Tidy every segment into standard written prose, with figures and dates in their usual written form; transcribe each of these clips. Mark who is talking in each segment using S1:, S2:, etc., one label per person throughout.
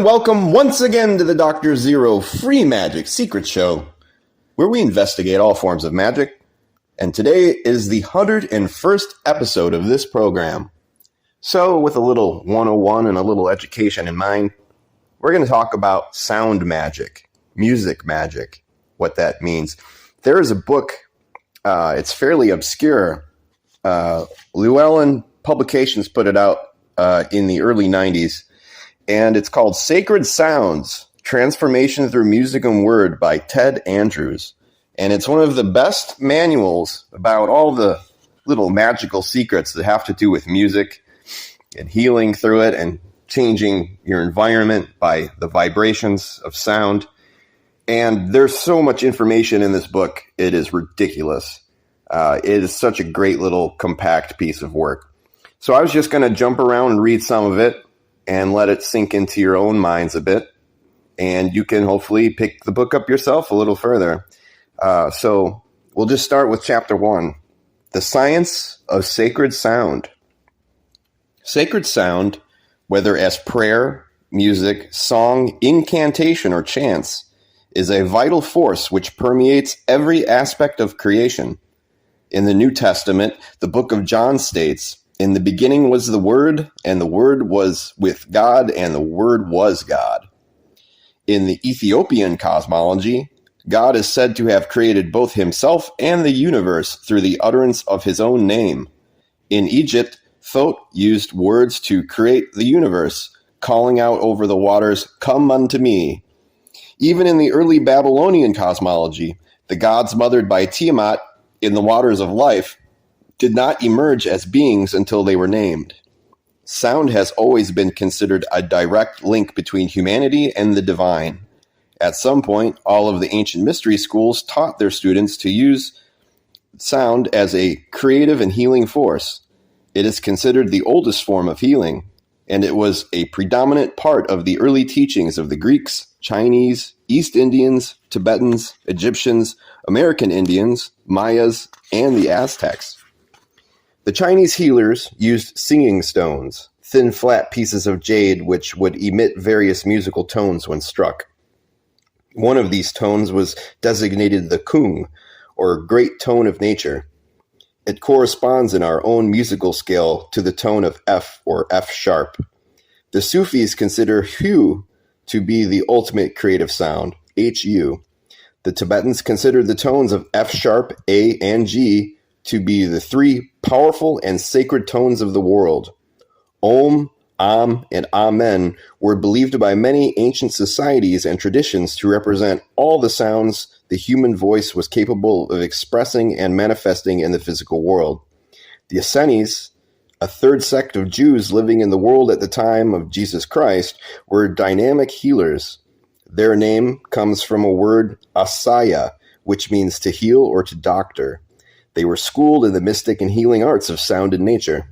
S1: welcome once again to the Dr. Zeero Free Magic Secret Show, where we investigate all forms of magic, and today is the 101st episode of this program. So, with a little 101 and a little education in mind, we're going to talk about sound magic, music magic, what that means. There is a book, it's fairly obscure. Llewellyn Publications put it out in the early 90s. And it's called Sacred Sounds, Transformation Through Music and Word by Ted Andrews. And it's one of the best manuals about all the little magical secrets that have to do with music and healing through it and changing your environment by the vibrations of sound. And there's so much information in this book, it is ridiculous. It is such a great little compact piece of work. So I was just going to jump around and read some of it and let it sink into your own minds a bit. And you can hopefully pick the book up yourself a little further. So we'll just start with Chapter 1, The Science of Sacred Sound. Sacred sound, whether as prayer, music, song, incantation, or chants, is a vital force which permeates every aspect of creation. In the New Testament, the book of John states, "In the beginning was the Word, and the Word was with God, and the Word was God." In the Ethiopian cosmology, God is said to have created both himself and the universe through the utterance of his own name. In Egypt, Thoth used words to create the universe, calling out over the waters, "Come unto me." Even in the early Babylonian cosmology, the gods mothered by Tiamat in the waters of life did not emerge as beings until they were named. Sound has always been considered a direct link between humanity and the divine. At some point, all of the ancient mystery schools taught their students to use sound as a creative and healing force. It is considered the oldest form of healing, and it was a predominant part of the early teachings of the Greeks, Chinese, East Indians, Tibetans, Egyptians, American Indians, Mayas, and the Aztecs. The Chinese healers used singing stones, thin flat pieces of jade which would emit various musical tones when struck. One of these tones was designated the kung, or great tone of nature. It corresponds in our own musical scale to the tone of F, or F sharp. The Sufis consider Hu to be the ultimate creative sound, Hu. The Tibetans consider the tones of F sharp, A, and G to be the three powerful and sacred tones of the world. Om, Am, and Amen were believed by many ancient societies and traditions to represent all the sounds the human voice was capable of expressing and manifesting in the physical world. The Essenes, a third sect of Jews living in the world at the time of Jesus Christ, were dynamic healers. Their name comes from a word asaya, which means to heal or to doctor. They were schooled in the mystic and healing arts of sound and nature.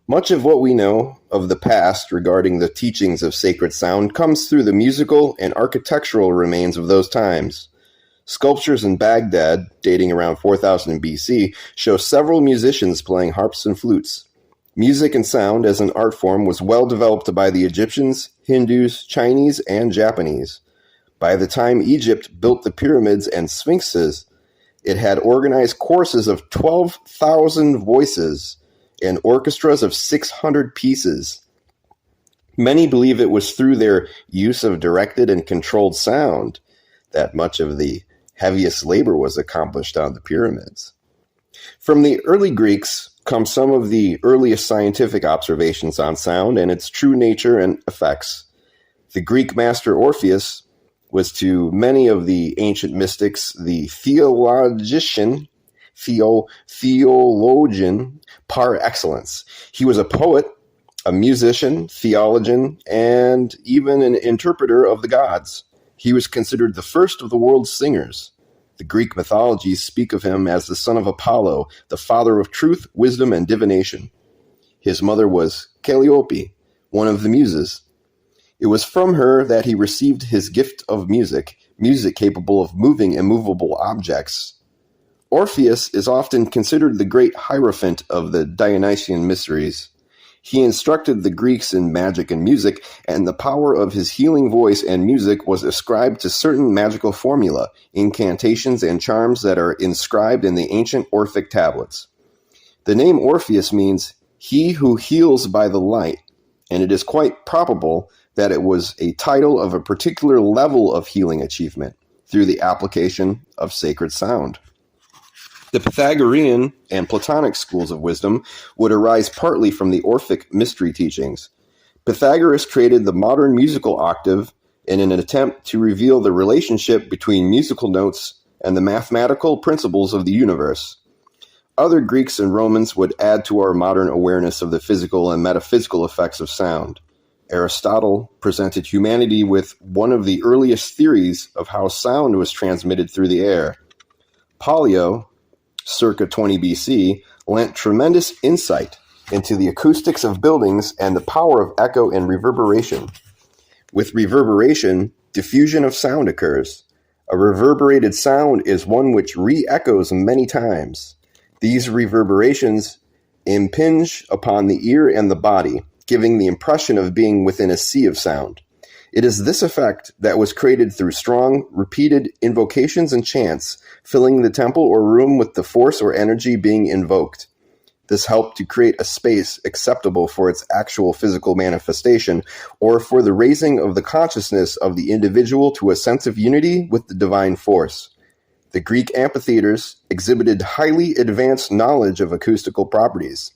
S1: Much of what we know of the past regarding the teachings of sacred sound comes through the musical and architectural remains of those times. Sculptures in Baghdad, dating around 4000 BC, show several musicians playing harps and flutes. Music and sound as an art form was well developed by the Egyptians, Hindus, Chinese, and Japanese. By the time Egypt built the pyramids and sphinxes, it had organized choruses of 12,000 voices and orchestras of 600 pieces. Many believe it was through their use of directed and controlled sound that much of the heaviest labor was accomplished on the pyramids. From the early Greeks come some of the earliest scientific observations on sound and its true nature and effects. The Greek master Orpheus was to many of the ancient mystics the theologian par excellence. He was a poet, a musician, theologian, and even an interpreter of the gods. He was considered the first of the world's singers. The Greek mythologies speak of him as the son of Apollo, the father of truth, wisdom, and divination. His mother was Calliope, one of the muses. It was from her that he received his gift of music, music capable of moving immovable objects. Orpheus is often considered the great Hierophant of the Dionysian mysteries. He instructed the Greeks in magic and music, and the power of his healing voice and music was ascribed to certain magical formula, incantations, and charms that are inscribed in the ancient Orphic tablets. The name Orpheus means he who heals by the light, and it is quite probable that it was a title of a particular level of healing achievement through the application of sacred sound. The Pythagorean and Platonic schools of wisdom would arise partly from the Orphic mystery teachings. Pythagoras created the modern musical octave in an attempt to reveal the relationship between musical notes and the mathematical principles of the universe. Other Greeks and Romans would add to our modern awareness of the physical and metaphysical effects of sound. Aristotle presented humanity with one of the earliest theories of how sound was transmitted through the air. Pollio, circa 20 BC, lent tremendous insight into the acoustics of buildings and the power of echo and reverberation. With reverberation, diffusion of sound occurs. A reverberated sound is one which re-echoes many times. These reverberations impinge upon the ear and the body, giving the impression of being within a sea of sound. It is this effect that was created through strong, repeated invocations and chants, filling the temple or room with the force or energy being invoked. This helped to create a space acceptable for its actual physical manifestation, or for the raising of the consciousness of the individual to a sense of unity with the divine force. The Greek amphitheaters exhibited highly advanced knowledge of acoustical properties.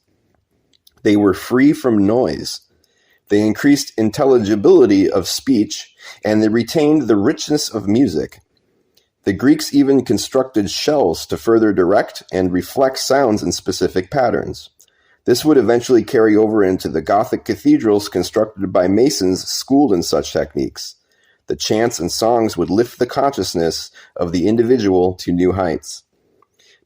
S1: They were free from noise. They increased intelligibility of speech, and they retained the richness of music. The Greeks even constructed shells to further direct and reflect sounds in specific patterns. This would eventually carry over into the Gothic cathedrals constructed by masons schooled in such techniques. The chants and songs would lift the consciousness of the individual to new heights.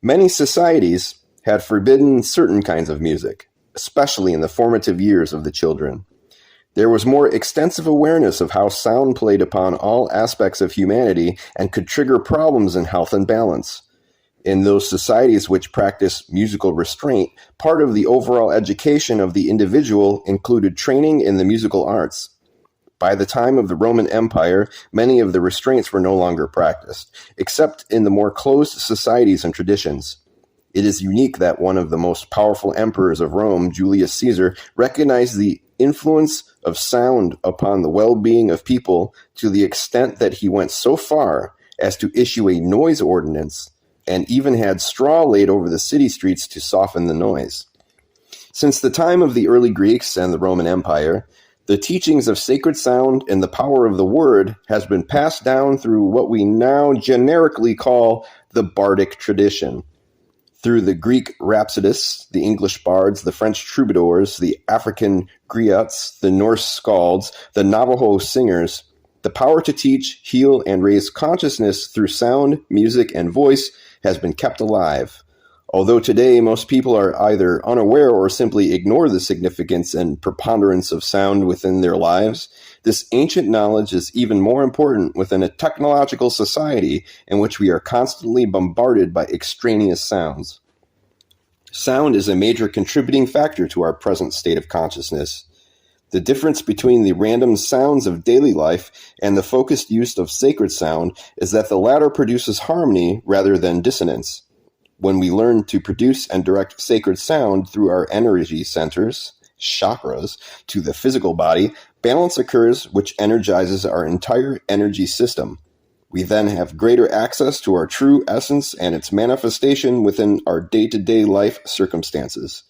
S1: Many societies had forbidden certain kinds of music, especially in the formative years of the children. There was more extensive awareness of how sound played upon all aspects of humanity and could trigger problems in health and balance. In those societies which practiced musical restraint, part of the overall education of the individual included training in the musical arts. By the time of the Roman Empire, many of the restraints were no longer practiced, except in the more closed societies and traditions. It is unique that one of the most powerful emperors of Rome, Julius Caesar, recognized the influence of sound upon the well-being of people to the extent that he went so far as to issue a noise ordinance and even had straw laid over the city streets to soften the noise. Since the time of the early Greeks and the Roman Empire, the teachings of sacred sound and the power of the word has been passed down through what we now generically call the bardic tradition. Through the Greek rhapsodists, the English bards, the French troubadours, the African griots, the Norse skalds, the Navajo singers, the power to teach, heal, and raise consciousness through sound, music, and voice has been kept alive. Although today most people are either unaware or simply ignore the significance and preponderance of sound within their lives, this ancient knowledge is even more important within a technological society in which we are constantly bombarded by extraneous sounds. Sound is a major contributing factor to our present state of consciousness. The difference between the random sounds of daily life and the focused use of sacred sound is that the latter produces harmony rather than dissonance. When we learn to produce and direct sacred sound through our energy centers, chakras, to the physical body, balance occurs which energizes our entire energy system. We then have greater access to our true essence and its manifestation within our day-to-day life circumstances.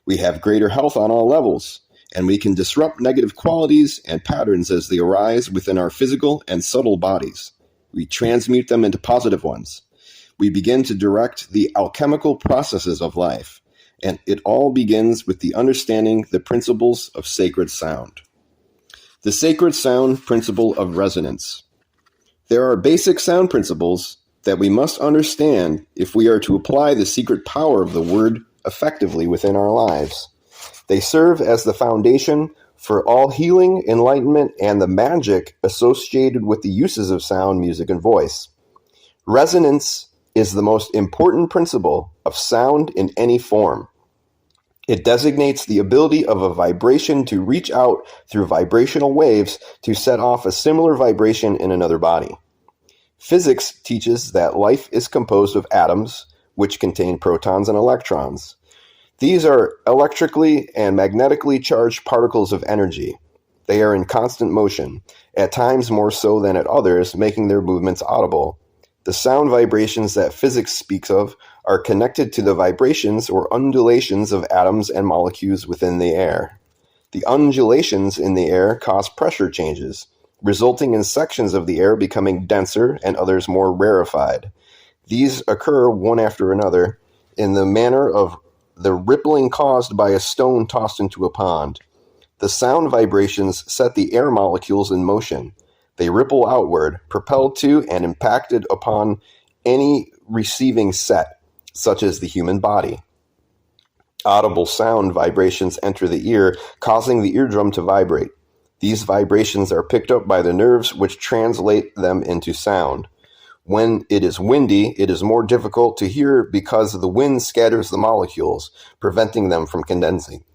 S1: We have greater health on all levels, and we can disrupt negative qualities and patterns as they arise within our physical and subtle bodies. We transmute them into positive ones. We begin to direct the alchemical processes of life, and it all begins with the understanding the principles of sacred sound. The sacred sound principle of resonance. There are basic sound principles that we must understand if we are to apply the secret power of the word effectively within our lives. They serve as the foundation for all healing, enlightenment, and the magic associated with the uses of sound, music, and voice. Resonance is the most important principle of sound in any form. It designates the ability of a vibration to reach out through vibrational waves to set off a similar vibration in another body. Physics teaches that life is composed of atoms, which contain protons and electrons. These are electrically and magnetically charged particles of energy. They are in constant motion, at times more so than at others, making their movements audible. The sound vibrations that physics speaks of are connected to the vibrations or undulations of atoms and molecules within the air. The undulations in the air cause pressure changes, resulting in sections of the air becoming denser and others more rarefied. These occur one after another in the manner of the rippling caused by a stone tossed into a pond. The sound vibrations set the air molecules in motion. They ripple outward, propelled to and impacted upon any receiving set, such as the human body. Audible sound vibrations enter the ear, causing the eardrum to vibrate. These vibrations are picked up by the nerves, which translate them into sound. When it is windy, it is more difficult to hear because the wind scatters the molecules, preventing them from condensing.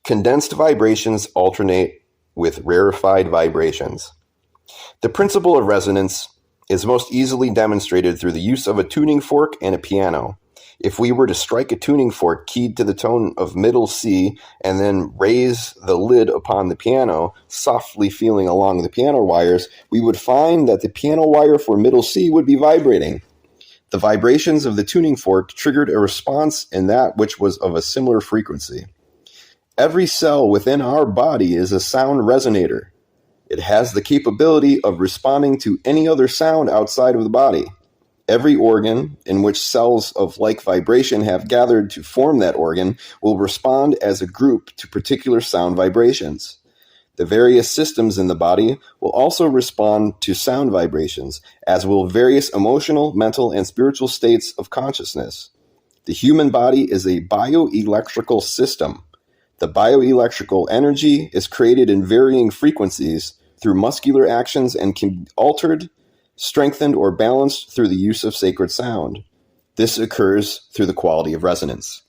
S1: Condensed vibrations alternate with rarefied vibrations. The principle of resonance is most easily demonstrated through the use of a tuning fork and a piano. If we were to strike a tuning fork keyed to the tone of middle C and then raise the lid upon the piano, softly feeling along the piano wires, we would find that the piano wire for middle C would be vibrating. The vibrations of the tuning fork triggered a response in that which was of a similar frequency. Every cell within our body is a sound resonator. It has the capability of responding to any other sound outside of the body. Every organ in which cells of like vibration have gathered to form that organ will respond as a group to particular sound vibrations. The various systems in the body will also respond to sound vibrations, as will various emotional, mental, and spiritual states of consciousness. The human body is a bioelectrical system. The bioelectrical energy is created in varying frequencies through muscular actions and can be altered, strengthened, or balanced through the use of sacred sound. This occurs through the quality of resonance.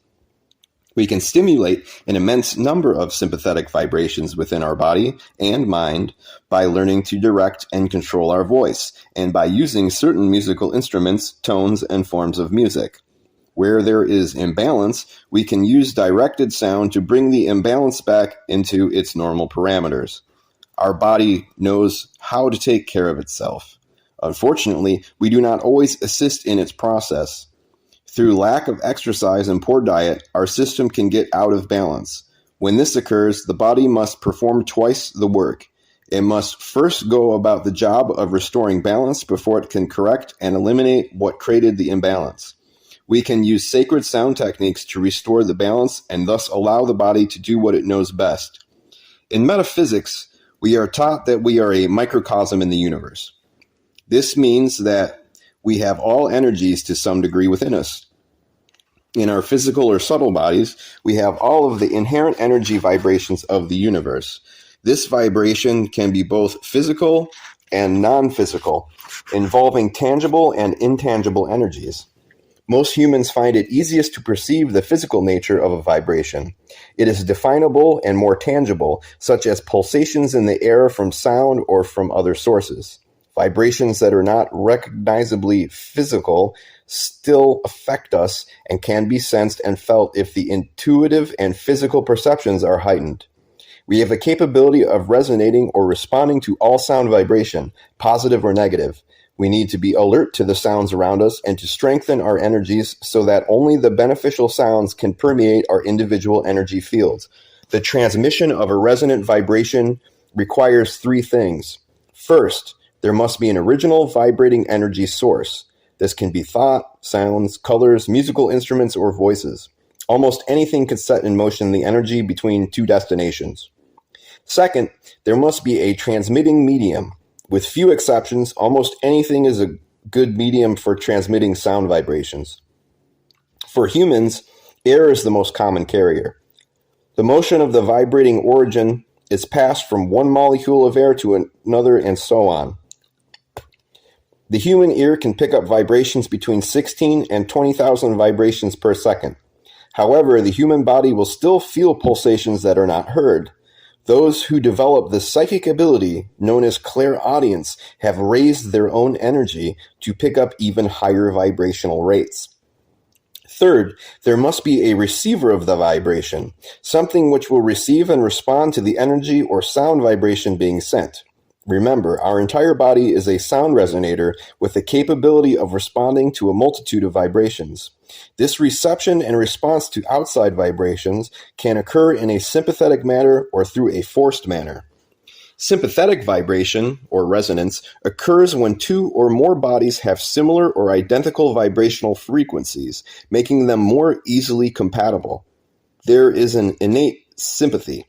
S1: We can stimulate an immense number of sympathetic vibrations within our body and mind by learning to direct and control our voice, and by using certain musical instruments, tones, and forms of music. Where there is imbalance, we can use directed sound to bring the imbalance back into its normal parameters. Our body knows how to take care of itself. Unfortunately, we do not always assist in its process. Through lack of exercise and poor diet, our system can get out of balance. When this occurs, the body must perform twice the work. It must first go about the job of restoring balance before it can correct and eliminate what created the imbalance. We can use sacred sound techniques to restore the balance and thus allow the body to do what it knows best. In metaphysics, we are taught that we are a microcosm in the universe. This means that we have all energies to some degree within us. In our physical or subtle bodies, we have all of the inherent energy vibrations of the universe. This vibration can be both physical and non-physical, involving tangible and intangible energies. Most humans find it easiest to perceive the physical nature of a vibration. It is definable and more tangible, such as pulsations in the air from sound or from other sources. Vibrations that are not recognizably physical still affect us and can be sensed and felt if the intuitive and physical perceptions are heightened. We have a capability of resonating or responding to all sound vibration, positive or negative. We need to be alert to the sounds around us and to strengthen our energies so that only the beneficial sounds can permeate our individual energy fields. The transmission of a resonant vibration requires three things. First, there must be an original vibrating energy source. This can be thought, sounds, colors, musical instruments, or voices. Almost anything can set in motion the energy between two destinations. Second, there must be a transmitting medium. With few exceptions, almost anything is a good medium for transmitting sound vibrations. For humans, air is the most common carrier. The motion of the vibrating origin is passed from one molecule of air to another and so on. The human ear can pick up vibrations between 16 and 20,000 vibrations per second. However, the human body will still feel pulsations that are not heard. Those who develop the psychic ability, known as clairaudience, have raised their own energy to pick up even higher vibrational rates. Third, there must be a receiver of the vibration, something which will receive and respond to the energy or sound vibration being sent. Remember, our entire body is a sound resonator with the capability of responding to a multitude of vibrations. This reception and response to outside vibrations can occur in a sympathetic manner or through a forced manner. Sympathetic vibration, or resonance, occurs when two or more bodies have similar or identical vibrational frequencies, making them more easily compatible. There is an innate sympathy.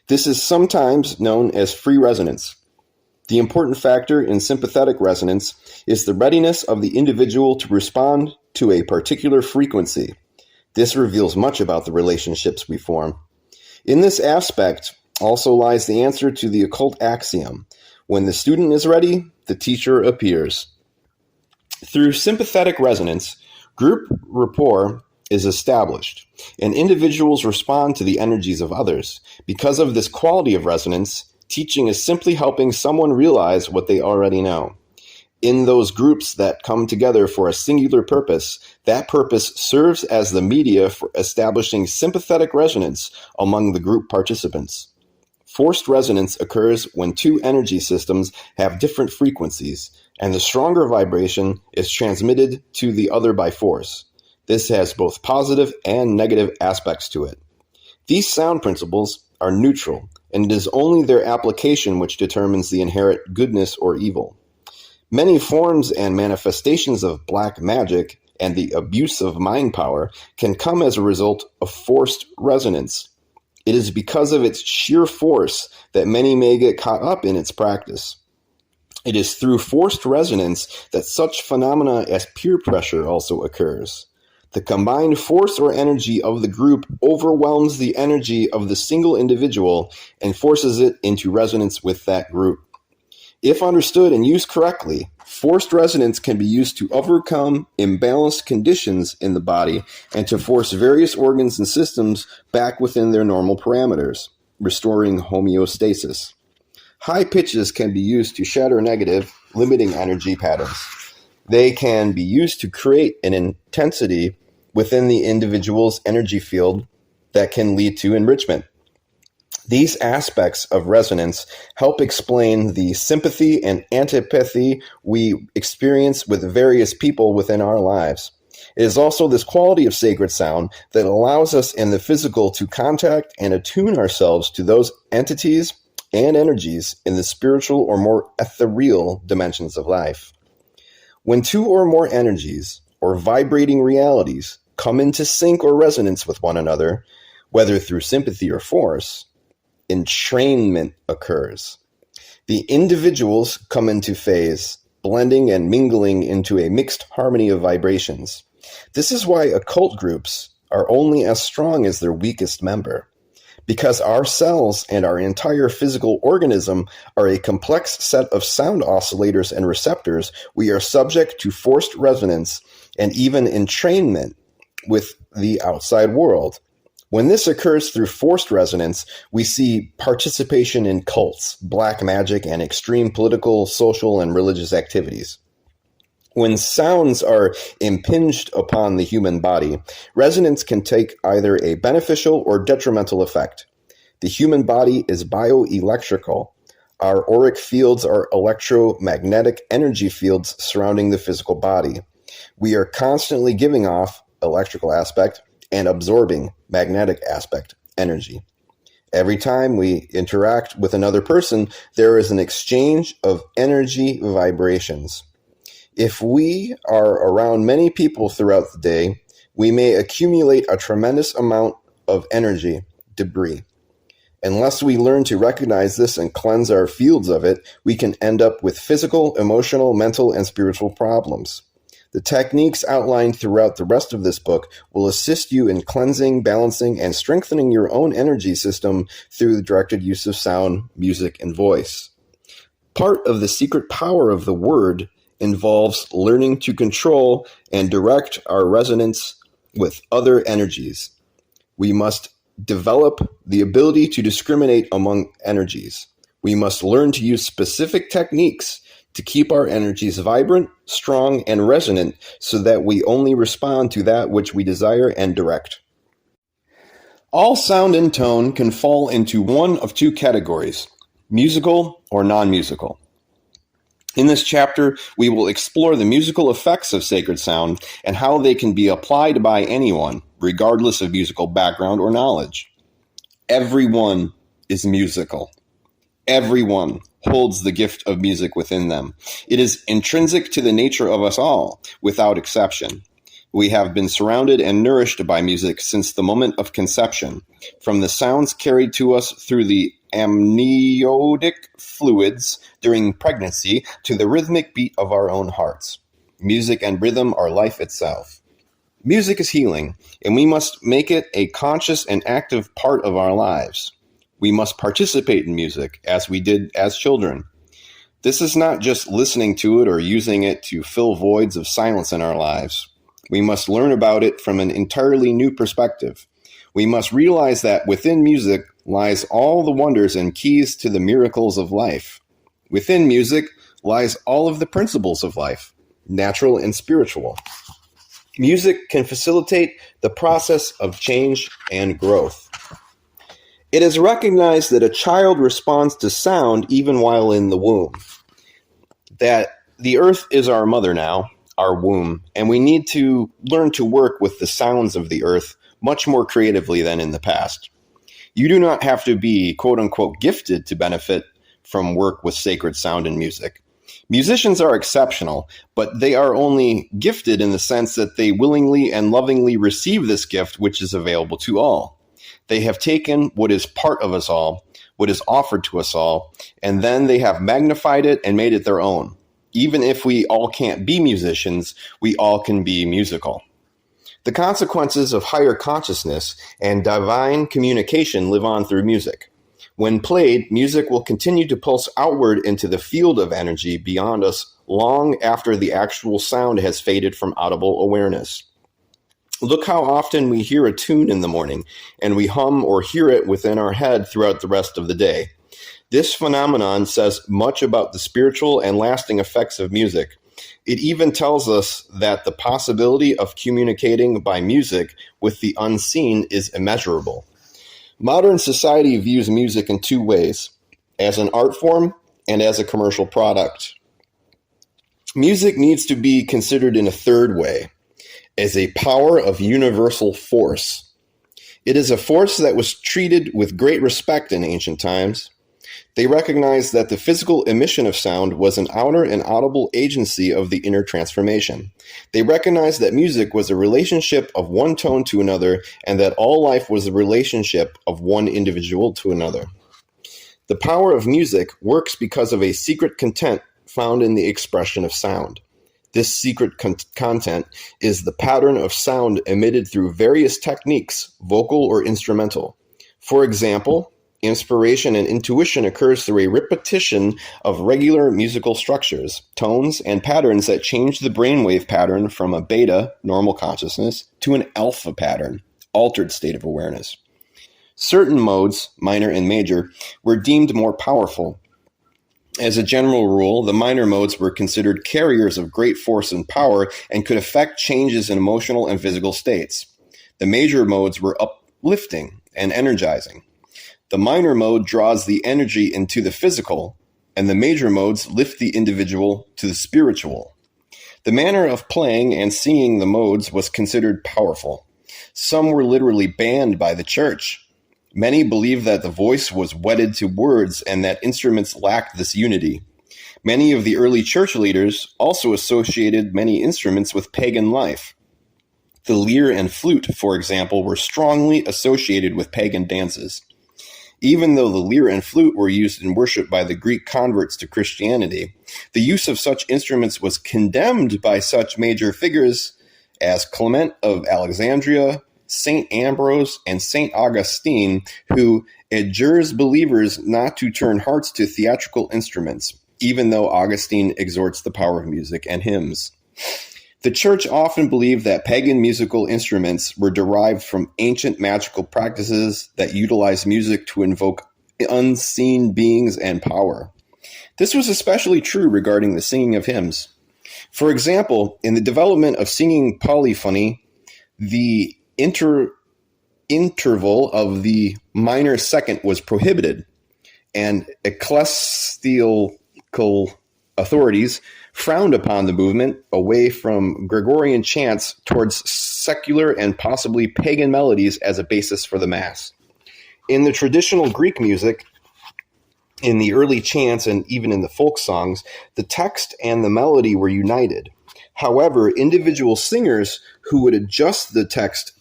S1: This is sometimes known as free resonance. The important factor in sympathetic resonance is the readiness of the individual to respond to a particular frequency. This reveals much about the relationships we form. In this aspect also lies the answer to the occult axiom: when the student is ready, the teacher appears. Through sympathetic resonance, group rapport is established, and individuals respond to the energies of others. Because of this quality of resonance, teaching is simply helping someone realize what they already know. In those groups that come together for a singular purpose, that purpose serves as the media for establishing sympathetic resonance among the group participants. Forced resonance occurs when two energy systems have different frequencies, and the stronger vibration is transmitted to the other by force. This has both positive and negative aspects to it. These sound principles are neutral, and it is only their application which determines the inherent goodness or evil. Many forms and manifestations of black magic and the abuse of mind power can come as a result of forced resonance. It is because of its sheer force that many may get caught up in its practice. It is through forced resonance that such phenomena as peer pressure also occurs. The combined force or energy of the group overwhelms the energy of the single individual and forces it into resonance with that group. If understood and used correctly, forced resonance can be used to overcome imbalanced conditions in the body and to force various organs and systems back within their normal parameters, restoring homeostasis. High pitches can be used to shatter negative, limiting energy patterns. They can be used to create an intensity within the individual's energy field that can lead to enrichment. These aspects of resonance help explain the sympathy and antipathy we experience with various people within our lives. It is also this quality of sacred sound that allows us in the physical to contact and attune ourselves to those entities and energies in the spiritual or more ethereal dimensions of life. When two or more energies, or vibrating realities, come into sync or resonance with one another, whether through sympathy or force, entrainment occurs. The individuals come into phase, blending and mingling into a mixed harmony of vibrations. This is why occult groups are only as strong as their weakest member. Because our cells and our entire physical organism are a complex set of sound oscillators and receptors, we are subject to forced resonance and even entrainment with the outside world. When this occurs through forced resonance, we see participation in cults, black magic, and extreme political, social, and religious activities. When sounds are impinged upon the human body, resonance can take either a beneficial or detrimental effect. The human body is bioelectrical. Our auric fields are electromagnetic energy fields surrounding the physical body. We are constantly giving off electrical aspect and absorbing magnetic aspect energy. Every time we interact with another person, there is an exchange of energy vibrations. If we are around many people throughout the day, we may accumulate a tremendous amount of energy, debris. Unless we learn to recognize this and cleanse our fields of it, we can end up with physical, emotional, mental, and spiritual problems. The techniques outlined throughout the rest of this book will assist you in cleansing, balancing, and strengthening your own energy system through the directed use of sound, music, and voice. Part of the secret power of the word involves learning to control and direct our resonance with other energies. We must develop the ability to discriminate among energies. We must learn to use specific techniques to keep our energies vibrant, strong, and resonant so that we only respond to that which we desire and direct. All sound and tone can fall into one of two categories, musical or non-musical. In this chapter, we will explore the musical effects of sacred sound and how they can be applied by anyone, regardless of musical background or knowledge. Everyone is musical. Everyone holds the gift of music within them. It is intrinsic to the nature of us all, without exception. We have been surrounded and nourished by music since the moment of conception, from the sounds carried to us through the amniotic fluids during pregnancy to the rhythmic beat of our own hearts. Music and rhythm are life itself. Music is healing, and we must make it a conscious and active part of our lives. We must participate in music as we did as children. This is not just listening to it or using it to fill voids of silence in our lives. We must learn about it from an entirely new perspective. We must realize that within music lies all the wonders and keys to the miracles of life. Within music lies all of the principles of life, natural and spiritual. Music can facilitate the process of change and growth. It is recognized that a child responds to sound even while in the womb. That the earth is our mother now, our womb, and we need to learn to work with the sounds of the earth much more creatively than in the past. You do not have to be quote-unquote gifted to benefit from work with sacred sound and music. Musicians are exceptional, but they are only gifted in the sense that they willingly and lovingly receive this gift which is available to all. They have taken what is part of us all, what is offered to us all, and then they have magnified it and made it their own. Even if we all can't be musicians, we all can be musical. The consequences of higher consciousness and divine communication live on through music. When played, music will continue to pulse outward into the field of energy beyond us long after the actual sound has faded from audible awareness. Look how often we hear a tune in the morning, and we hum or hear it within our head throughout the rest of the day. This phenomenon says much about the spiritual and lasting effects of music. It even tells us that the possibility of communicating by music with the unseen is immeasurable. Modern society views music in two ways, as an art form and as a commercial product. Music needs to be considered in a third way, as a power of universal force. It is a force that was treated with great respect in ancient times. They recognized that the physical emission of sound was an outer and audible agency of the inner transformation. They recognized that music was a relationship of one tone to another, and that all life was a relationship of one individual to another. The power of music works because of a secret content found in the expression of sound. This secret content is the pattern of sound emitted through various techniques, vocal or instrumental. For example, inspiration and intuition occurs through a repetition of regular musical structures, tones, and patterns that change the brainwave pattern from a beta, normal consciousness, to an alpha pattern, altered state of awareness. Certain modes, minor and major, were deemed more powerful. As a general rule, the minor modes were considered carriers of great force and power and could affect changes in emotional and physical states. The major modes were uplifting and energizing. The minor mode draws the energy into the physical, and the major modes lift the individual to the spiritual. The manner of playing and singing the modes was considered powerful. Some were literally banned by the church. Many believed that the voice was wedded to words and that instruments lacked this unity. Many of the early church leaders also associated many instruments with pagan life. The lyre and flute, for example, were strongly associated with pagan dances. Even though the lyre and flute were used in worship by the Greek converts to Christianity, the use of such instruments was condemned by such major figures as Clement of Alexandria, St. Ambrose, and St. Augustine, who adjures believers not to turn hearts to theatrical instruments. even though Augustine exhorts the power of music and hymns. The church often believed that pagan musical instruments were derived from ancient magical practices that utilized music to invoke unseen beings and power. This was especially true regarding the singing of hymns. For example, in the development of singing polyphony, the interval of the minor second was prohibited, and ecclesiastical authorities frowned upon the movement away from Gregorian chants towards secular and possibly pagan melodies as a basis for the Mass. In the traditional Greek music, in the early chants and even in the folk songs, the text and the melody were united. However, individual singers who would adjust the text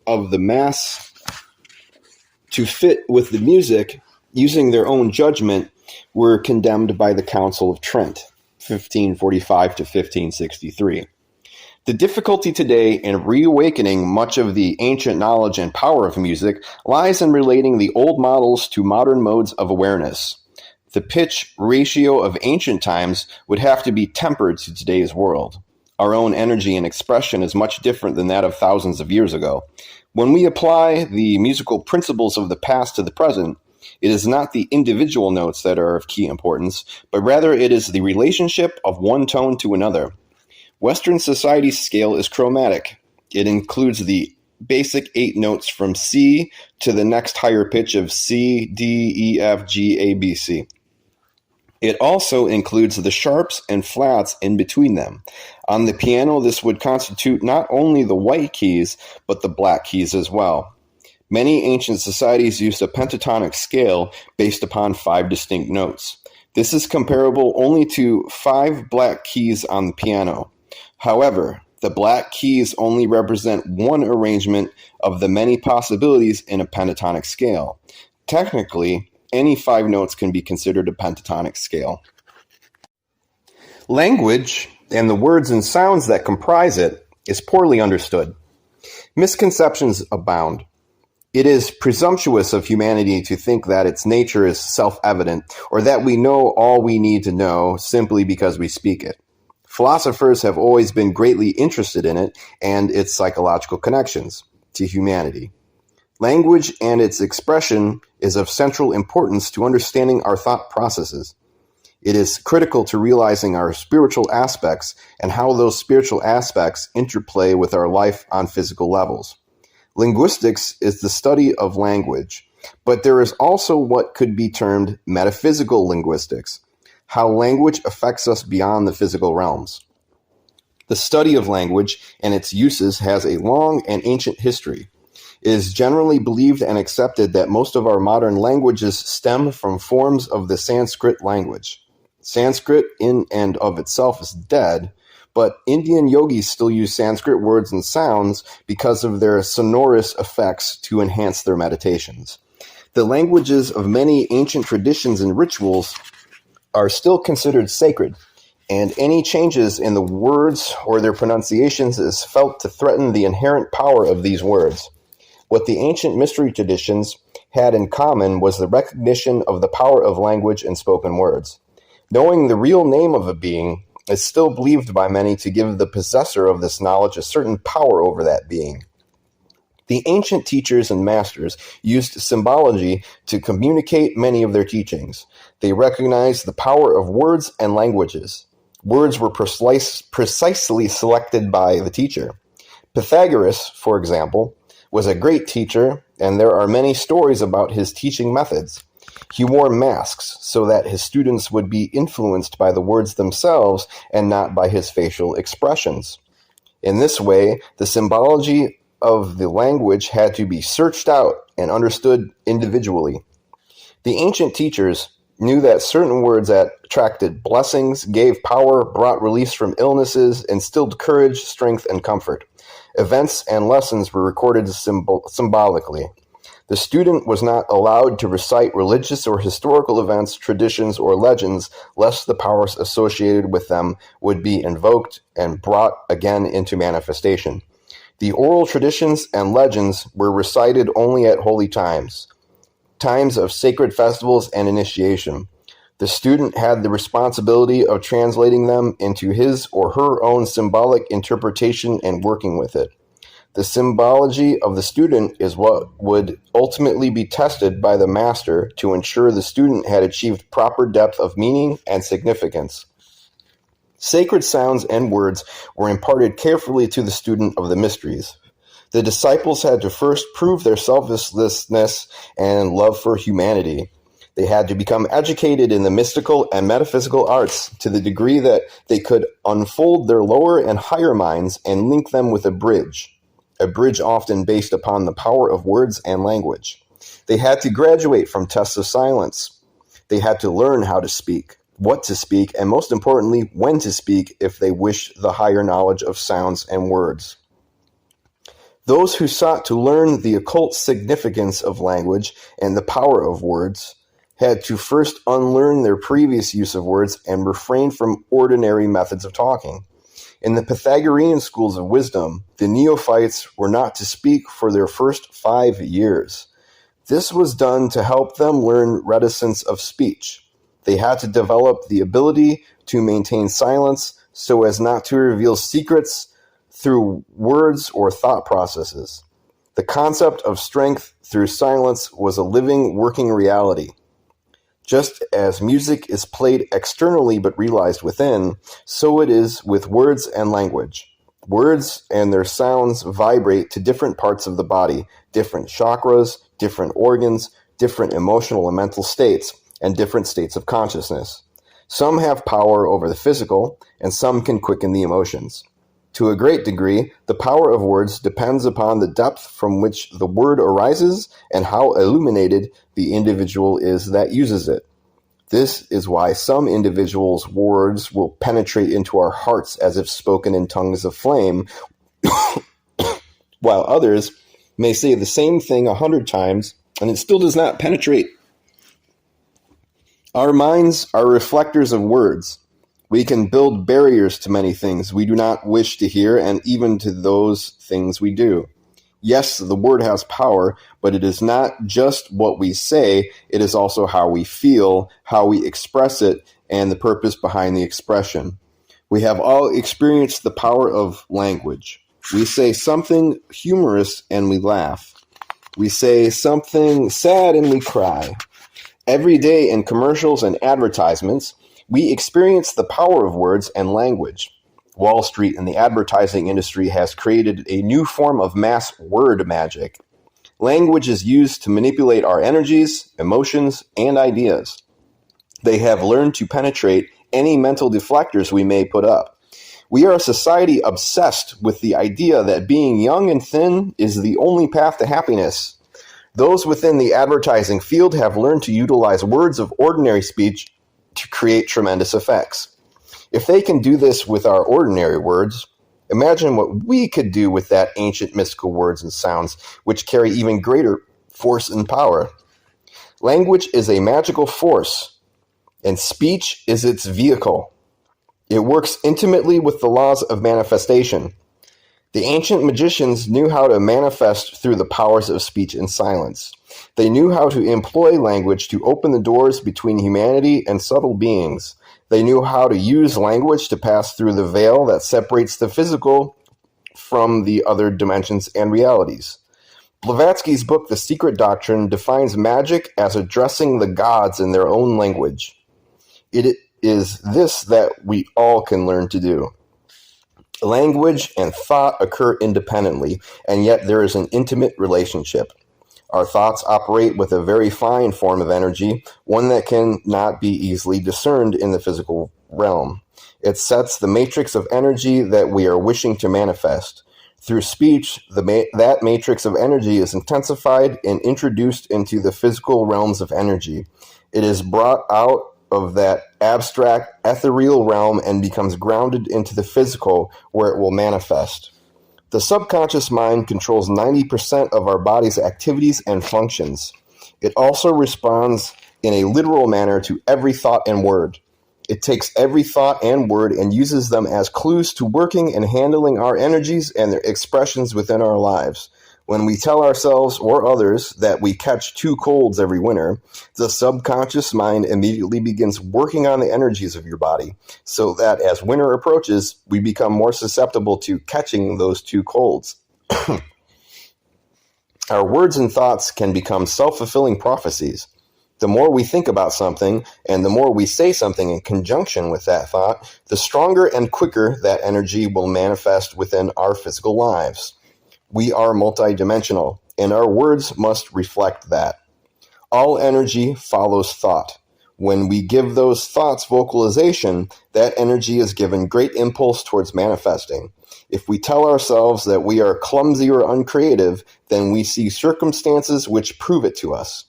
S1: of the Mass to fit with the music using their own judgment were condemned by the Council of Trent, 1545 to 1563. The difficulty today in reawakening much of the ancient knowledge and power of music lies in relating the old models to modern modes of awareness. The pitch ratio of ancient times would have to be tempered to today's world. Our own energy and expression is much different than that of thousands of years ago. When we apply the musical principles of the past to the present, it is not the individual notes that are of key importance, but rather it is the relationship of one tone to another. Western society's scale is chromatic. It includes the basic 8 notes from C to the next higher pitch of C, D, E, F, G, A, B, C. It also includes the sharps and flats in between them. On the piano, this would constitute not only the white keys, but the black keys as well. Many ancient societies used a pentatonic scale based upon 5 distinct notes. This is comparable only to 5 black keys on the piano. However, the black keys only represent one arrangement of the many possibilities in a pentatonic scale. Technically, any 5 notes can be considered a pentatonic scale. Language, and the words and sounds that comprise it, is poorly understood. Misconceptions abound. It is presumptuous of humanity to think that its nature is self-evident, or that we know all we need to know simply because we speak it. Philosophers have always been greatly interested in it and its psychological connections to humanity. Language and its expression is of central importance to understanding our thought processes. It is critical to realizing our spiritual aspects and how those spiritual aspects interplay with our life on physical levels. Linguistics is the study of language, but there is also what could be termed metaphysical linguistics, how language affects us beyond the physical realms. The study of language and its uses has a long and ancient history. It is generally believed and accepted that most of our modern languages stem from forms of the Sanskrit language. Sanskrit in and of itself is dead, but Indian yogis still use Sanskrit words and sounds because of their sonorous effects to enhance their meditations. The languages of many ancient traditions and rituals are still considered sacred, and any changes in the words or their pronunciations is felt to threaten the inherent power of these words. What the ancient mystery traditions had in common was the recognition of the power of language and spoken words. Knowing the real name of a being is still believed by many to give the possessor of this knowledge a certain power over that being. The ancient teachers and masters used symbology to communicate many of their teachings. They recognized the power of words and languages. Words were precisely selected by the teacher. Pythagoras, for example, was a great teacher, and there are many stories about his teaching methods. He wore masks so that his students would be influenced by the words themselves and not by his facial expressions. In this way, the symbology of the language had to be searched out and understood individually. The ancient teachers knew that certain words that attracted blessings, gave power, brought release from illnesses, instilled courage, strength, and comfort. Events and lessons were recorded symbolically. The student was not allowed to recite religious or historical events, traditions, or legends, lest the powers associated with them would be invoked and brought again into manifestation. The oral traditions and legends were recited only at holy times, times of sacred festivals and initiation. The student had the responsibility of translating them into his or her own symbolic interpretation and working with it. The symbology of the student is what would ultimately be tested by the master to ensure the student had achieved proper depth of meaning and significance. Sacred sounds and words were imparted carefully to the student of the mysteries. The disciples had to first prove their selflessness and love for humanity. They had to become educated in the mystical and metaphysical arts to the degree that they could unfold their lower and higher minds and link them with a bridge often based upon the power of words and language. They had to graduate from tests of silence. They had to learn how to speak, what to speak, and most importantly, when to speak if they wished the higher knowledge of sounds and words. Those who sought to learn the occult significance of language and the power of words had to first unlearn their previous use of words and refrain from ordinary methods of talking. In the Pythagorean schools of wisdom, the neophytes were not to speak for their first 5 years. This was done to help them learn reticence of speech. They had to develop the ability to maintain silence so as not to reveal secrets through words or thought processes. The concept of strength through silence was a living, working reality. Just as music is played externally but realized within, so it is with words and language. Words and their sounds vibrate to different parts of the body, different chakras, different organs, different emotional and mental states, and different states of consciousness. Some have power over the physical, and some can quicken the emotions. To a great degree, the power of words depends upon the depth from which the word arises and how illuminated the individual is that uses it. This is why some individuals' words will penetrate into our hearts as if spoken in tongues of flame, while others may say the same thing 100 times and it still does not penetrate. Our minds are reflectors of words. We can build barriers to many things we do not wish to hear, and even to those things we do. Yes, the word has power, but it is not just what we say, it is also how we feel, how we express it, and the purpose behind the expression. We have all experienced the power of language. We say something humorous and we laugh. We say something sad and we cry. Every day in commercials and advertisements, we experience the power of words and language. Wall Street and the advertising industry has created a new form of mass word magic. Language is used to manipulate our energies, emotions, and ideas. They have learned to penetrate any mental deflectors we may put up. We are a society obsessed with the idea that being young and thin is the only path to happiness. Those within the advertising field have learned to utilize words of ordinary speech to create tremendous effects. If they can do this with our ordinary words, imagine what we could do with that ancient mystical words and sounds, which carry even greater force and power. Language is a magical force, and speech is its vehicle. It works intimately with the laws of manifestation. The ancient magicians knew how to manifest through the powers of speech and silence. They knew how to employ language to open the doors between humanity and subtle beings. They knew how to use language to pass through the veil that separates the physical from the other dimensions and realities. Blavatsky's book, The Secret Doctrine, defines magic as addressing the gods in their own language. It is this that we all can learn to do. Language and thought occur independently, and yet there is an intimate relationship. Our thoughts operate with a very fine form of energy, one that cannot be easily discerned in the physical realm. It sets the matrix of energy that we are wishing to manifest. Through speech, that matrix of energy is intensified and introduced into the physical realms of energy. It is brought out of that abstract, ethereal realm and becomes grounded into the physical, where it will manifest. The subconscious mind controls 90% of our body's activities and functions. It also responds in a literal manner to every thought and word. It takes every thought and word and uses them as clues to working and handling our energies and their expressions within our lives. When we tell ourselves or others that we catch 2 colds every winter, the subconscious mind immediately begins working on the energies of your body so that as winter approaches, we become more susceptible to catching those 2 colds. Our words and thoughts can become self-fulfilling prophecies. The more we think about something and the more we say something in conjunction with that thought, the stronger and quicker that energy will manifest within our physical lives. We are multidimensional, and our words must reflect that. All energy follows thought. When we give those thoughts vocalization, that energy is given great impulse towards manifesting. If we tell ourselves that we are clumsy or uncreative, then we see circumstances which prove it to us.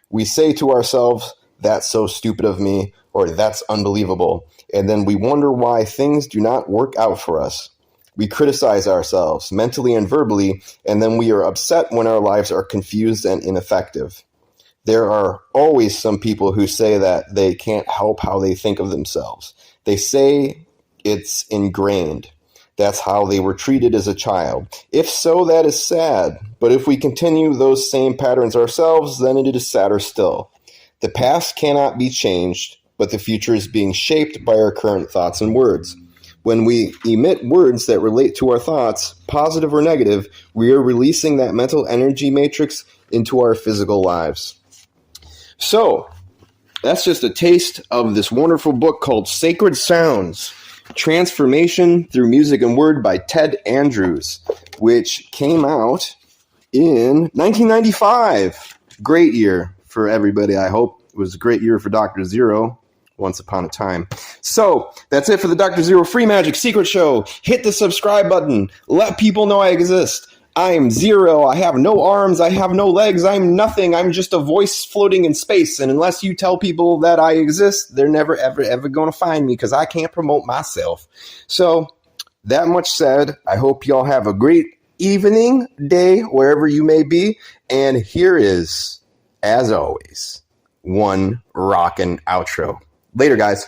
S1: We say to ourselves, "That's so stupid of me," or "That's unbelievable," and then we wonder why things do not work out for us. We criticize ourselves, mentally and verbally, and then we are upset when our lives are confused and ineffective. There are always some people who say that they can't help how they think of themselves. They say it's ingrained. That's how they were treated as a child. If so, that is sad. But if we continue those same patterns ourselves, then it is sadder still. The past cannot be changed, but the future is being shaped by our current thoughts and words. When we emit words that relate to our thoughts, positive or negative, we are releasing that mental energy matrix into our physical lives. So, that's just a taste of this wonderful book called Sacred Sounds, Transformation Through Music and Word by Ted Andrews, which came out in 1995. Great year for everybody, I hope. It was a great year for Dr. Zeero. Once upon a time. So, that's it for the Dr. Zeero Free Magic Secret Show. Hit the subscribe button. Let people know I exist. I'm Zeero. I have no arms. I have no legs. I'm nothing. I'm just a voice floating in space. And unless you tell people that I exist, they're never, ever going to find me because I can't promote myself. So, that much said, I hope y'all have a great evening, day, wherever you may be. And here is, as always, one rockin' outro. Later, guys.